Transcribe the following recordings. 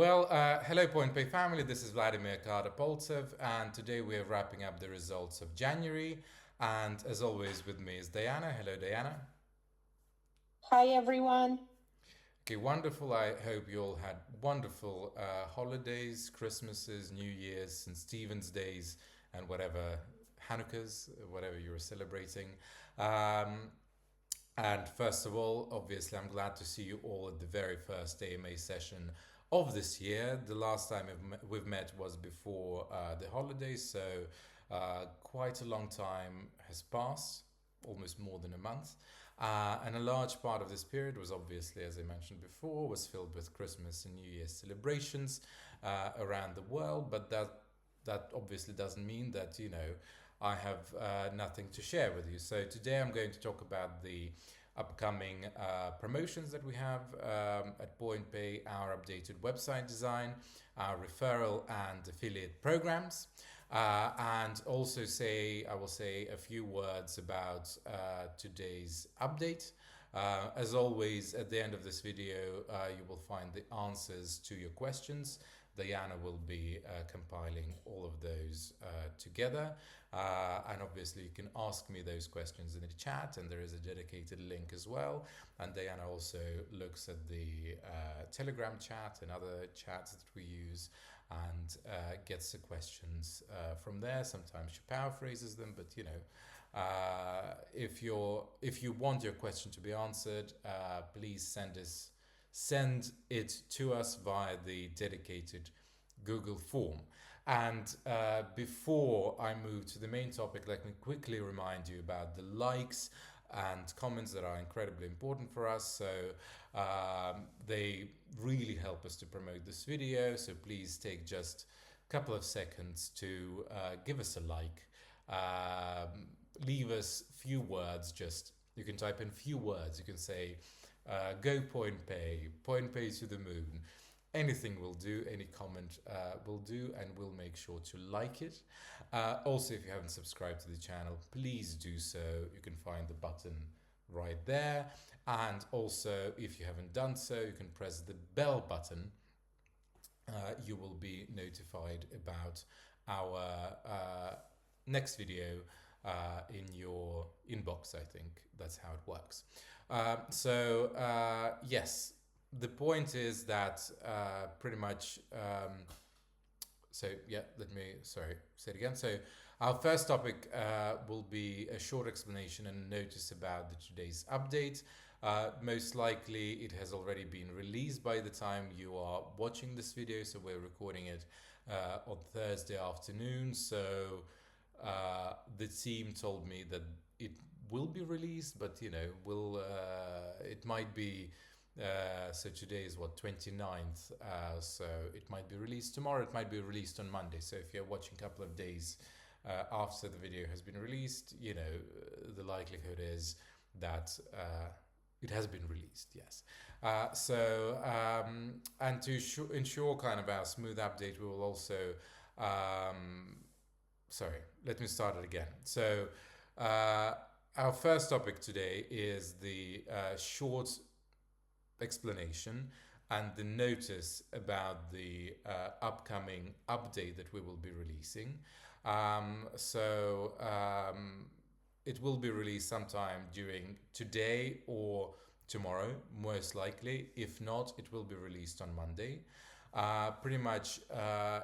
Hello PointPay family, this is Vladimir Kardapoltsev, and today we are wrapping up the results of January. And as always, with me is Diana. Hello, Diana. Hi, everyone. Okay, wonderful. I hope you all had wonderful holidays, Christmases, New Year's, St. Stephen's Days, and whatever, Hanukkahs, whatever you were celebrating. Um, And first of all, obviously, I'm glad to see you all at the very first AMA session of this year. The last time we've met was before the holidays, so quite a long time has passed, almost more than a month. And a large part of this period was obviously, as I mentioned before, was filled with Christmas and New Year's celebrations around the world. But that obviously doesn't mean that I have nothing to share with you. So today I'm going to talk about the upcoming promotions that we have at PointPay, our updated website design, our referral and affiliate programs, and also I will say a few words about today's update. As always, at the end of this video, you will find the answers to your questions. Diana will be compiling all of those together. And obviously, you can ask me those questions in the chat, and there is a dedicated link as well. And Diana also looks at the Telegram chat and other chats that we use and gets the questions from there. Sometimes she paraphrases them, but if you want your question to be answered, please send it to us via the dedicated Google form. And before I move to the main topic, let me quickly remind you about the likes and comments that are incredibly important for us. So they really help us to promote this video. So please take just a couple of seconds to give us a like. Leave us few words. Just you can type in few words. You can say go point pay to the moon. Anything will do, any comment will do, and we'll make sure to like it. Also, if you haven't subscribed to the channel, please do so. You can find the button right there. And also, if you haven't done so, you can press the bell button. You will be notified about our next video in your inbox. I think that's how it works. Yes, the point is that pretty much. Let me say it again. So our first topic will be a short explanation and notice about today's update. Most likely it has already been released by the time you are watching this video. So we're recording it on Thursday afternoon. So the team told me that it will be released, but it might be so today is what, 29th, so it might be released tomorrow, it might be released on Monday. So if you're watching a couple of days after the video has been released, the likelihood is that it has been released, yes. And to ensure kind of our smooth update, we will also let me start it again. So our first topic today is the short explanation and the notice about the upcoming update that we will be releasing. It will be released sometime during today or tomorrow, most likely. If not, it will be released on Monday. Pretty much,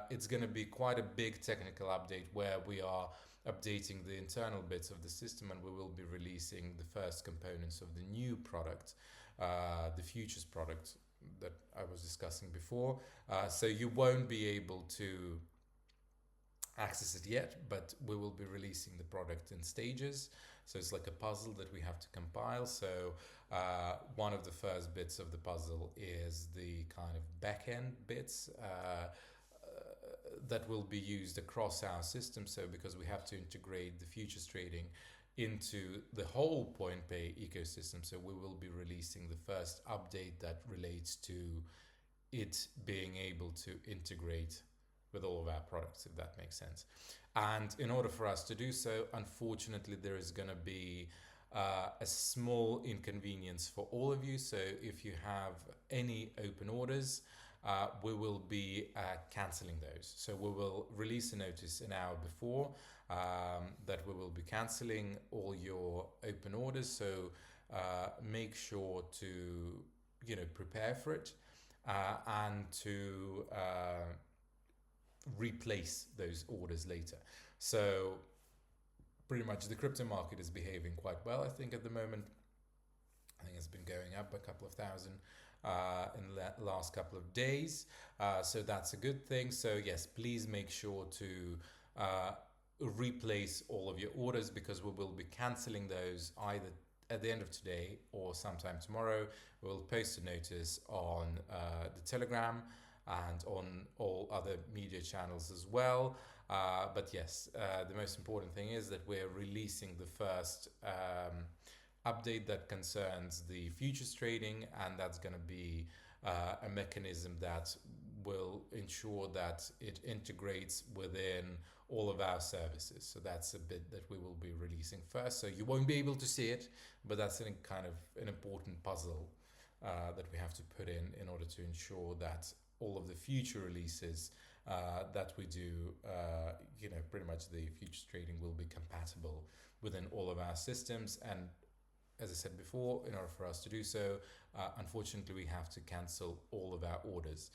it's going to be quite a big technical update where we are updating the internal bits of the system, and we will be releasing the first components of the new product, the futures product that I was discussing before. So you won't be able to access it yet, but we will be releasing the product in stages. So it's like a puzzle that we have to compile. So one of the first bits of the puzzle is the kind of back-end bits that will be used across our system. So because we have to integrate the futures trading into the whole PointPay ecosystem, so we will be releasing the first update that relates to it being able to integrate with all of our products, if that makes sense. And in order for us to do so, unfortunately, there is going to be a small inconvenience for all of you. So if you have any open orders, we will be canceling those. So we will release a notice an hour before that we will be canceling all your open orders. So make sure to prepare for it and to replace those orders later. So pretty much the crypto market is behaving quite well, I think, at the moment. I think it's been going up a couple of thousand in the last couple of days. So that's a good thing. So yes, please make sure to replace all of your orders, because we will be canceling those either at the end of today or sometime tomorrow. We'll post a notice on the Telegram and on all other media channels as well. But yes, the most important thing is that we're releasing the first update that concerns the futures trading, and that's going to be a mechanism that will ensure that it integrates within all of our services. So that's a bit that we will be releasing first. So you won't be able to see it, but that's kind of an important puzzle that we have to put in order to ensure that all of the future releases that we do, pretty much the futures trading will be compatible within all of our systems. And as I said before, in order for us to do so, unfortunately, we have to cancel all of our orders.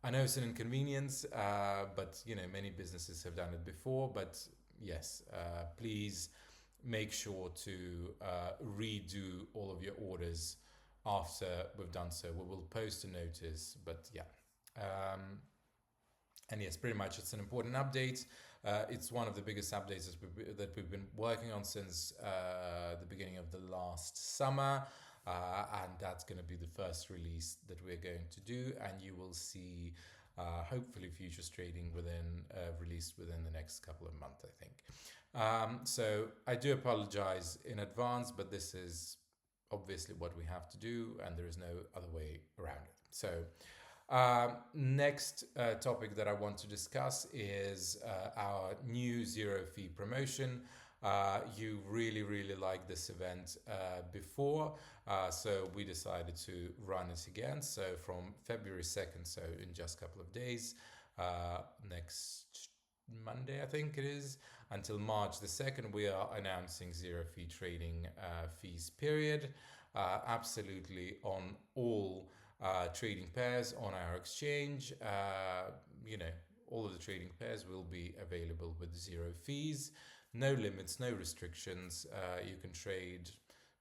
I know it's an inconvenience, but many businesses have done it before. But yes, please make sure to redo all of your orders after we've done so. We will post a notice, but yeah. And yes, pretty much it's an important update. It's one of the biggest updates that we've been working on since the beginning of the last summer. And that's going to be the first release that we're going to do. And you will see, hopefully, futures trading released within the next couple of months, I think. So I do apologize in advance, but this is obviously what we have to do, and there is no other way around it. So next topic that I want to discuss is our new zero fee promotion. You really liked this event before, so we decided to run it again. So from February 2nd, so in just a couple of days, next Monday I think it is, until March the 2nd, we are announcing zero fee trading fees period, absolutely on all trading pairs on our exchange. All of the trading pairs will be available with zero fees, no limits, no restrictions. You can trade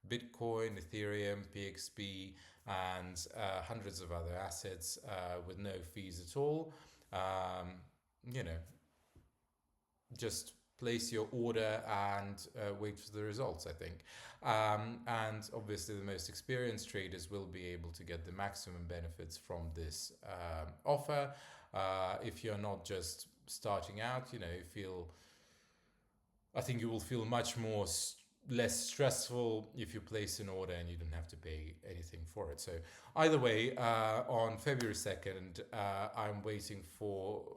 Bitcoin, Ethereum, PXP, and hundreds of other assets with no fees at all. Just place your order and wait for the results, I think. And obviously the most experienced traders will be able to get the maximum benefits from this offer. If you're not just starting out, I think you will feel much less stressful if you place an order and you don't have to pay anything for it. So either way, on February 2nd, I'm waiting for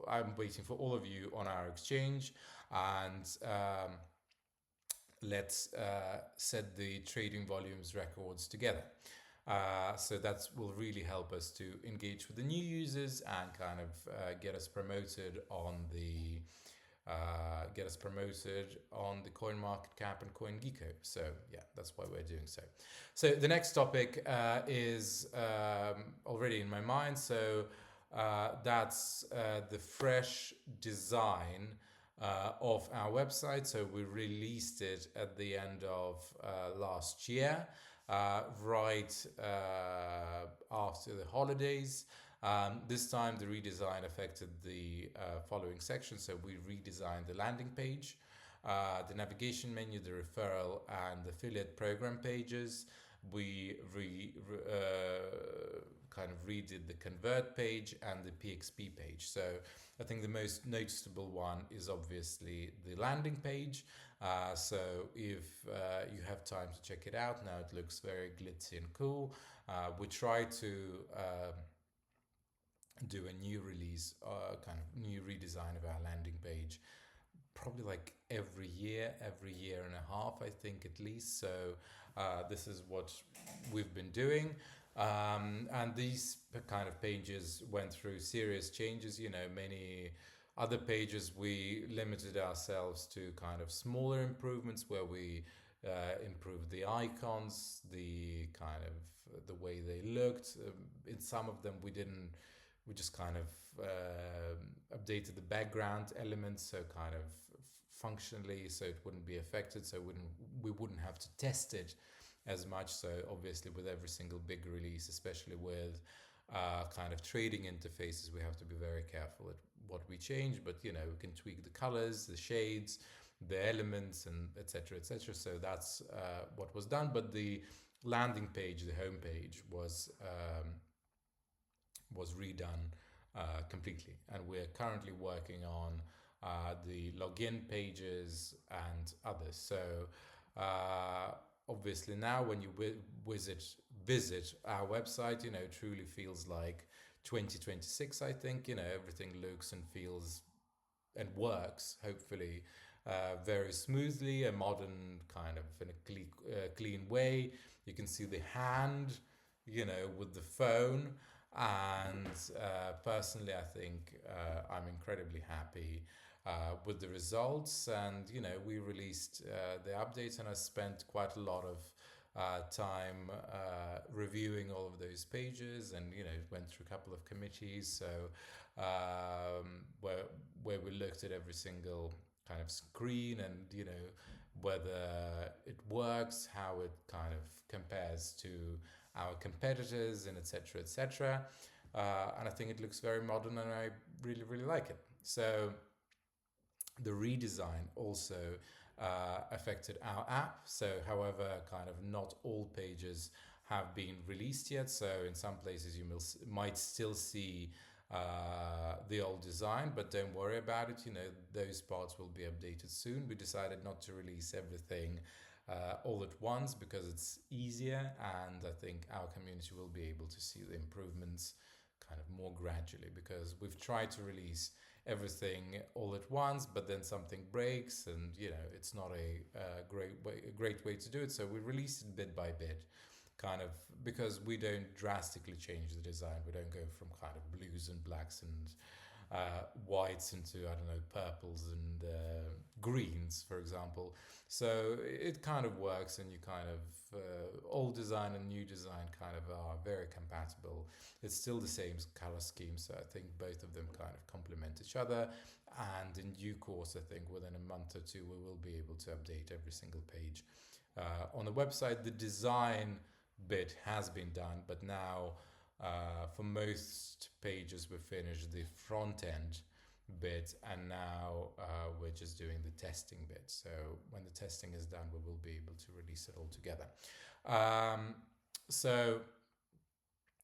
all of you on our exchange, and let's set the trading volumes records together. So that will really help us to engage with the new users and kind of get us promoted on the CoinMarketCap and CoinGecko. So yeah, that's why we're doing so. So the next topic is already in my mind. So that's the fresh design of our website. So we released it at the end of last year, right after the holidays. This time the redesign affected the following sections. So we redesigned the landing page, the navigation menu, the referral and the affiliate program pages. We kind of redid the convert page and the PXP page. So I think the most noticeable one is obviously the landing page. So if you have time to check it out, now it looks very glitzy and cool. We try to do a new release, kind of new redesign of our landing page, probably like every year and a half, I think, at least. So this is what we've been doing. And these kind of pages went through serious changes. Many other pages we limited ourselves to kind of smaller improvements where we improved the icons, the kind of the way they looked. In some of them, we didn't. We just kind of updated the background elements, so kind of functionally, so it wouldn't be affected, so we wouldn't have to test it as much. So obviously, with every single big release, especially with kind of trading interfaces, we have to be very careful at what we change. But we can tweak the colors, the shades, the elements, and etc. etc. So that's what was done. But the landing page, the home page, was redone completely, and we're currently working on the login pages and others. So obviously now when you visit our website, it truly feels like 2026. I think everything looks and feels and works, hopefully, very smoothly, a modern kind of in a clean way. You can see the hand, with the phone. And personally, I think I'm incredibly happy with the results. And we released the updates, and I spent quite a lot of time reviewing all of those pages, and went through a couple of committees. So where we looked at every single kind of screen, and whether it works, how it kind of compares to our competitors, and etc. etc. And I think it looks very modern, and I really really like it. So the redesign also affected our app. So however, kind of not all pages have been released yet. So in some places you might still see the old design, but don't worry about it. Those parts will be updated soon. We decided not to release everything all at once because it's easier, and I think our community will be able to see the improvements kind of more gradually, because we've tried to release everything all at once, but then something breaks, and it's not a great way to do it. So we release it bit by bit, kind of, because we don't drastically change the design. We don't go from kind of blues and blacks and whites into, I don't know, purples and greens, for example. So it kind of works, and you kind of old design and new design kind of are very compatible. It's still the same color scheme, so I think both of them kind of complement each other. And in due course, I think within a month or two, we will be able to update every single page on the website. The design bit has been done, but now for most pages we finished the front end bit, and now we're just doing the testing bit. So when the testing is done, we will be able to release it all together. So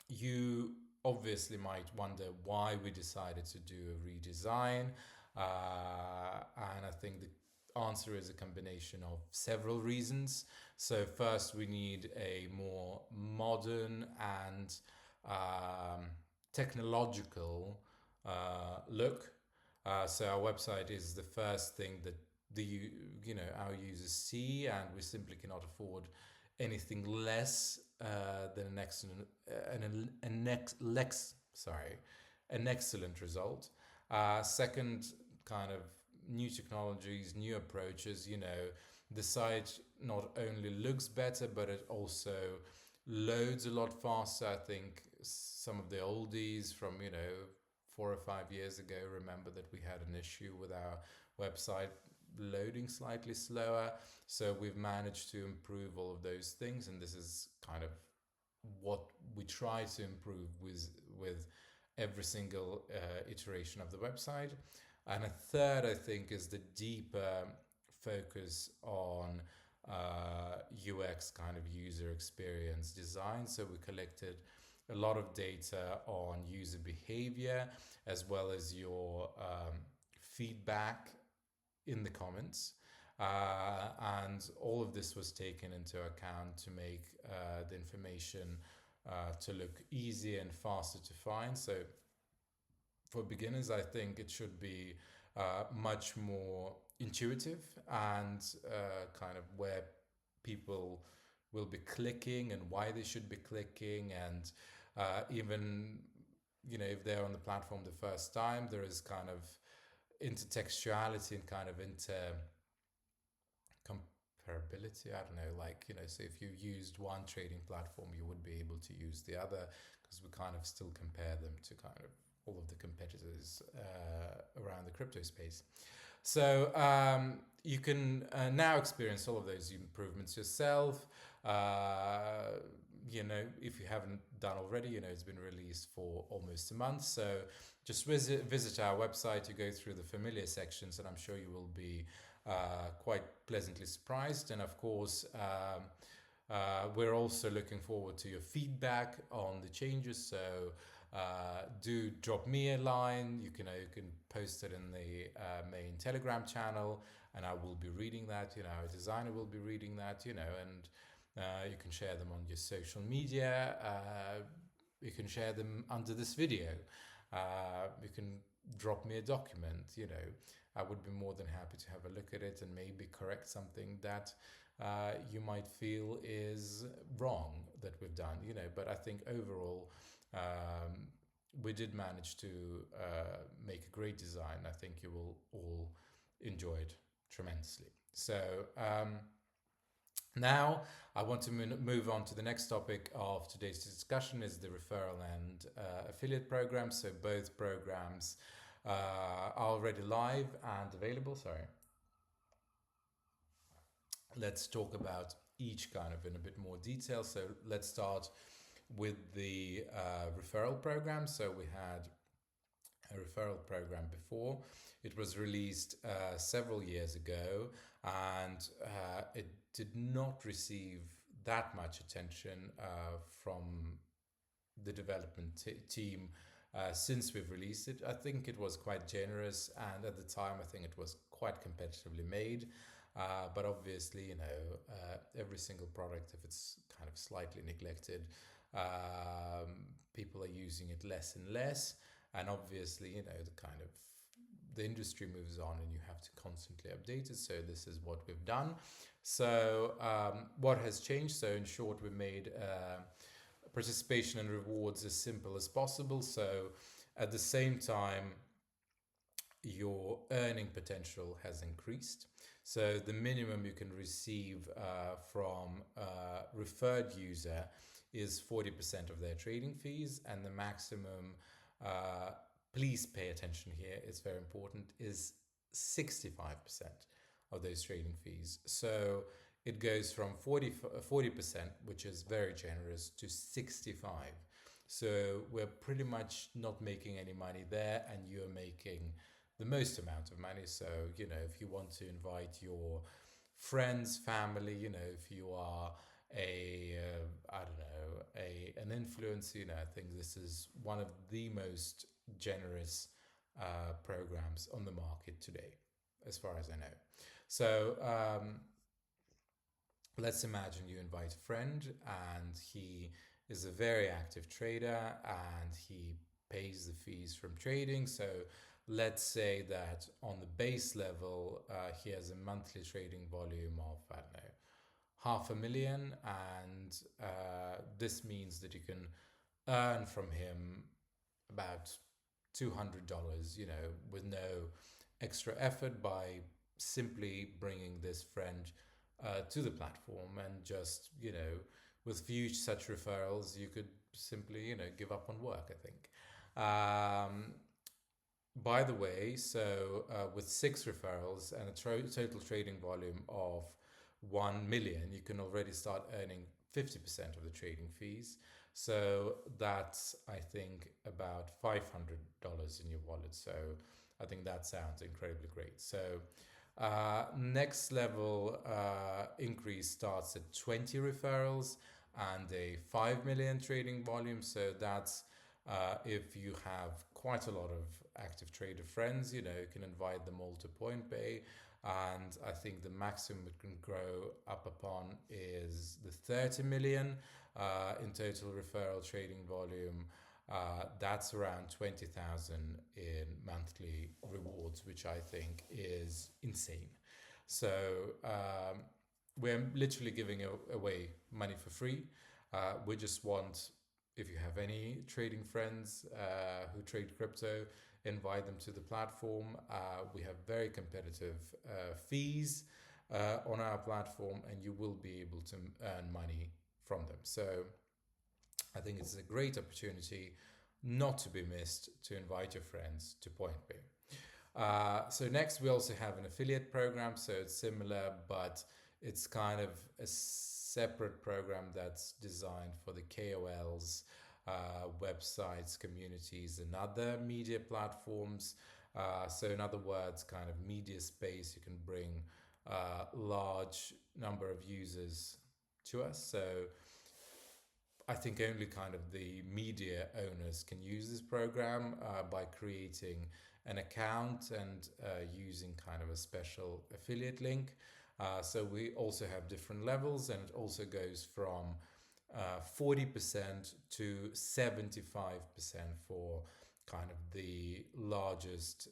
you obviously might wonder why we decided to do a redesign, and I think the answer is a combination of several reasons. So first, we need a more modern and technological look. So our website is the first thing that our users see, and we simply cannot afford anything less than an excellent result. Second, kind of new technologies, new approaches. The site not only looks better, but it also loads a lot faster. I think some of the oldies from 4 or 5 years ago remember that we had an issue with our website loading slightly slower. So we've managed to improve all of those things, and this is kind of what we try to improve with every single iteration of the website. And a third, I think, is the deeper focus on UX, kind of user experience design. So we collected a lot of data on user behavior, as well as your feedback in the comments. And all of this was taken into account to make the information to look easier and faster to find. So for beginners, I think it should be much more intuitive, and kind of where people will be clicking and why they should be clicking, and even if they're on the platform the first time, there is kind of intertextuality and kind of comparability. I don't know, so if you used one trading platform, you would be able to use the other, because we kind of still compare them to kind of all of the competitors around the crypto space. So you can now experience all of those improvements yourself. If you haven't done already, it's been released for almost a month. So just visit our website. You go through the familiar sections, and I'm sure you will be quite pleasantly surprised. And of course, we're also looking forward to your feedback on the changes. So do drop me a line. You can post it in the main Telegram channel, and I will be reading that. Our designer will be reading that. And you can share them on your social media. You can share them under this video. You can drop me a document. I would be more than happy to have a look at it and maybe correct something that you might feel is wrong that we've done. But I think overall, we did manage to make a great design. I think you will all enjoy it tremendously. So now I want to move on to the next topic of today's discussion, is the referral and affiliate program. So both programs are already live and available. Let's talk about each kind of in a bit more detail. So let's start with the referral program. So we had a referral program before. It was released several years ago, and it did not receive that much attention from the development team since we've released it. I think it was quite generous, and at the time I think it was quite competitively made. But obviously, every single product, if it's kind of slightly neglected, people are using it less and less. And obviously, the industry moves on, and you have to constantly update it. So this is what we've done. So what has changed? So in short, we made participation and rewards as simple as possible. So at the same time, your earning potential has increased. So the minimum you can receive from a referred user is 40% of their trading fees, and the maximum, please pay attention here, it's very important, is 65% of those trading fees. So it goes from 40%, which is very generous, to 65%. So we're pretty much not making any money there, and you're making the most amount of money. So, if you want to invite your friends, family, if you are an influencer, I think this is one of the most generous programs on the market today, as far as I know. So let's imagine you invite a friend, and he is a very active trader, and he pays the fees from trading. So let's say that on the base level, he has a monthly trading volume of, $500,000, and this means that you can earn from him about $200, with no extra effort, by simply bringing this friend to the platform. And just, with few such referrals, you could simply, give up on work, I think. By the way, so with 6 referrals and a total trading volume of 1 million, you can already start earning 50% of the trading fees. So that's, I think, about $500 in your wallet. So I think that sounds incredibly great. So next level increase starts at 20 referrals and a 5 million trading volume. So that's if you have quite a lot of active trader friends, you can invite them all to PointPay. And I think the maximum it can grow up upon is the 30 million in total referral trading volume. That's around 20,000 in monthly rewards, which I think is insane. So we're literally giving away money for free. We just want, if you have any trading friends who trade crypto, invite them to the platform. We have very competitive fees on our platform, and you will be able to earn money from them. So I think it's a great opportunity not to be missed to invite your friends to PointPay. So next we also have an affiliate program. So it's similar, but it's kind of a separate program that's designed for the KOLs, websites, communities, and other media platforms. So in other words, kind of media space, you can bring large number of users to us. So I think only kind of the media owners can use this program by creating an account and using kind of a special affiliate link. So we also have different levels, and it also goes from 40% to 75% for kind of the largest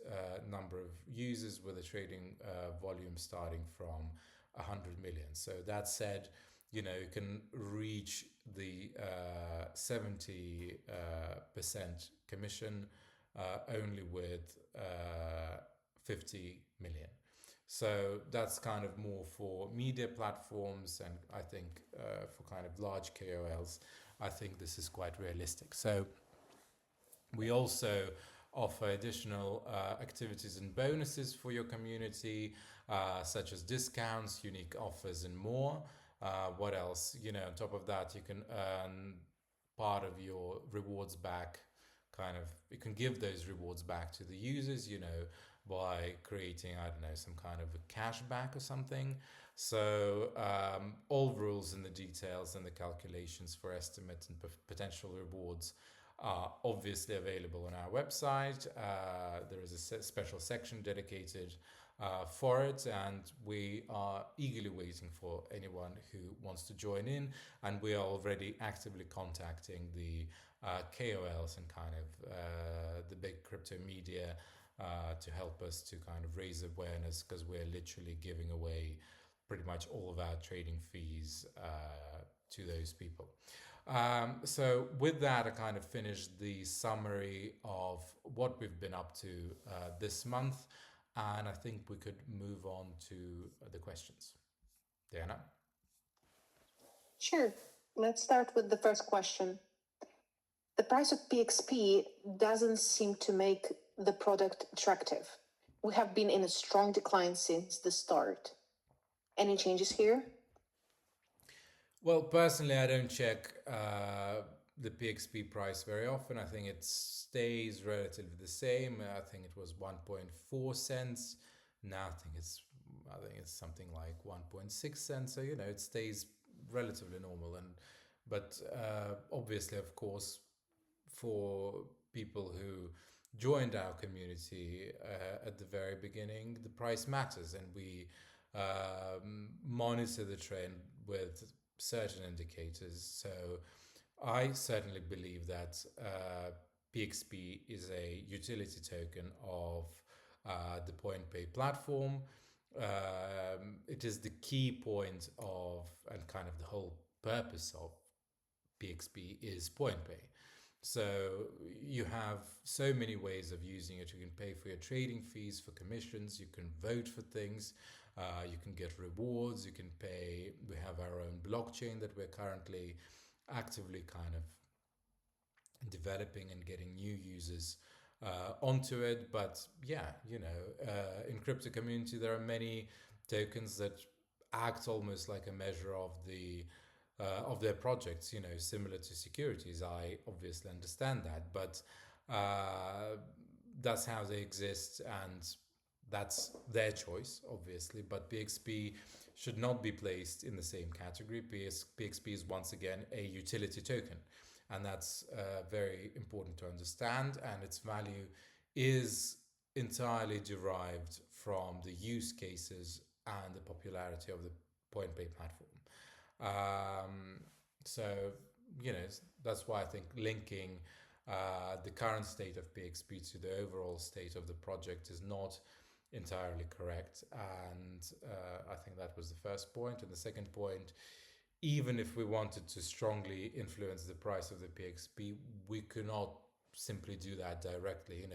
number of users, with a trading volume starting from 100 million. So that said, you can reach the 70% commission only with 50 million. So that's kind of more for media platforms, and I think for kind of large KOLs, I think this is quite realistic. So we also offer additional activities and bonuses for your community, such as discounts, unique offers, and more. What else? On top of that, you can earn part of your rewards back. You can give those rewards back to the users, by creating, I don't know, some kind of a cashback or something. So all rules and the details and the calculations for estimates and potential rewards are obviously available on our website. There is a special section dedicated for it, and we are eagerly waiting for anyone who wants to join in, and we are already actively contacting the KOLs and kind of the big crypto media to help us to kind of raise awareness, because we're literally giving away pretty much all of our trading fees to those people. So with that, I kind of finished the summary of what we've been up to this month, and I think we could move on to the questions. Diana? Sure. Let's start with the first question. The price of PXP doesn't seem to make the product attractive. We have been in a strong decline since the start. Any changes here? Well, personally, I don't check the PXP price very often. I think it stays relatively the same. I think it was 1.4 cents. Now I think it's something like 1.6 cents. So it stays relatively normal. But obviously, of course, for people who joined our community at the very beginning, the price matters, and we monitor the trend with certain indicators. So I certainly believe that PXP is a utility token of the PointPay platform. It is the key point of, and kind of the whole purpose of PXP is PointPay. So you have so many ways of using it. You can pay for your trading fees, for commissions, you can vote for things, you can get rewards, you can pay. We have our own blockchain that we're currently actively kind of developing and getting new users onto it. But yeah, in crypto community, there are many tokens that act almost like a measure of their projects, similar to securities. I obviously understand that, but that's how they exist, and that's their choice, obviously. But PXP should not be placed in the same category. PXP is once again a utility token, and that's very important to understand, and its value is entirely derived from the use cases and the popularity of the PointPay platform. So that's why I think linking the current state of PXP to the overall state of the project is not entirely correct. And I think that was the first point. And the second point, even if we wanted to strongly influence the price of the PXP, we cannot simply do that directly.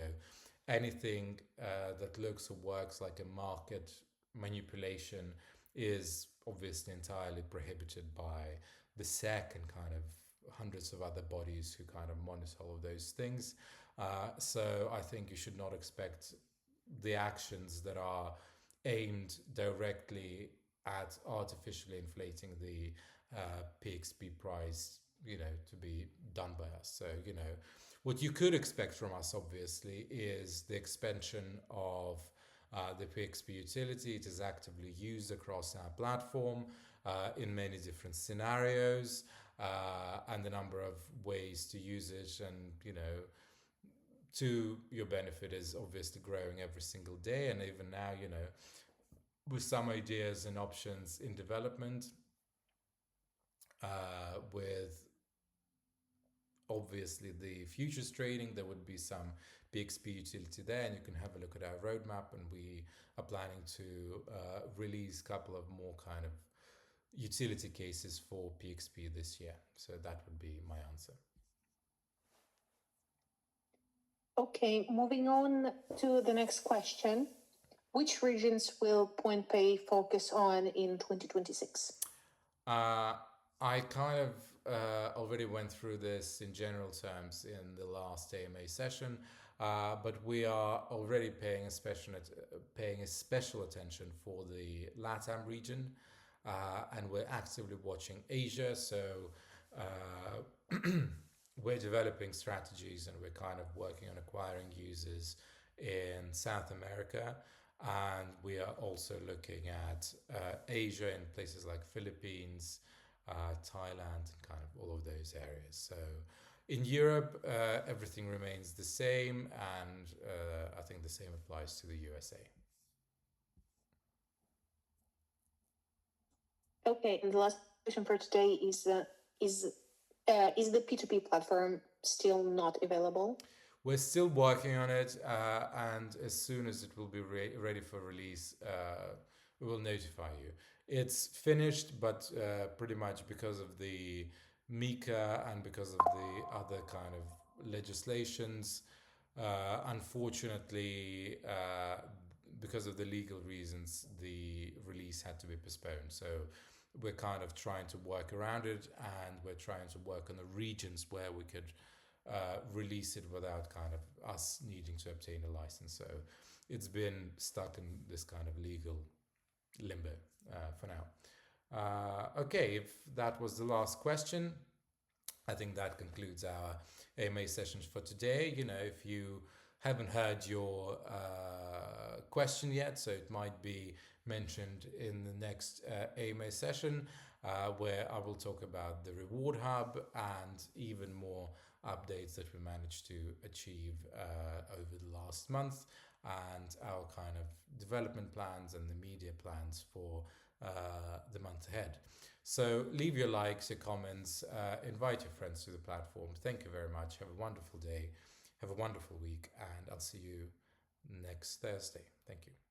Anything that looks or works like a market manipulation is obviously entirely prohibited by the SEC and kind of hundreds of other bodies who kind of monitor all of those things. So I think you should not expect the actions that are aimed directly at artificially inflating the PXP price, to be done by us. So, what you could expect from us, obviously, is the expansion of the PXP utility. It is actively used across our platform in many different scenarios, and the number of ways to use it, and to your benefit, is obviously growing every single day. And even now, with some ideas and options in development, with obviously the futures trading, there would be some PXP utility there, and you can have a look at our roadmap. And we are planning to release a couple of more kind of utility cases for PXP this year. So that would be my answer. Okay, moving on to the next question. Which regions will PointPay focus on in 2026? I kind of already went through this in general terms in the last AMA session, but we are already paying a special attention for the LATAM region, and we're actively watching Asia. So we're developing strategies, and we're kind of working on acquiring users in South America. And we are also looking at Asia in places like Philippines, Thailand, and kind of all of those areas. So in Europe, everything remains the same, and I think the same applies to the USA. Okay, and the last question for today is the P2P platform still not available? We're still working on it, and as soon as it will be ready for release, we will notify you. It's finished, but pretty much because of the MiCA and because of the other kind of legislations, unfortunately, because of the legal reasons, the release had to be postponed. So we're kind of trying to work around it, and we're trying to work on the regions where we could release it without kind of us needing to obtain a license. So it's been stuck in this kind of legal limbo for now. Okay, if that was the last question, I think that concludes our AMA sessions for today. If you haven't heard your question yet, so it might be mentioned in the next AMA session, where I will talk about the reward hub and even more updates that we managed to achieve over the last month, and our kind of development plans and the media plans for the month ahead. So leave your likes, your comments, invite your friends to the platform. Thank you very much. Have a wonderful day. Have a wonderful week, and I'll see you next Thursday. Thank you.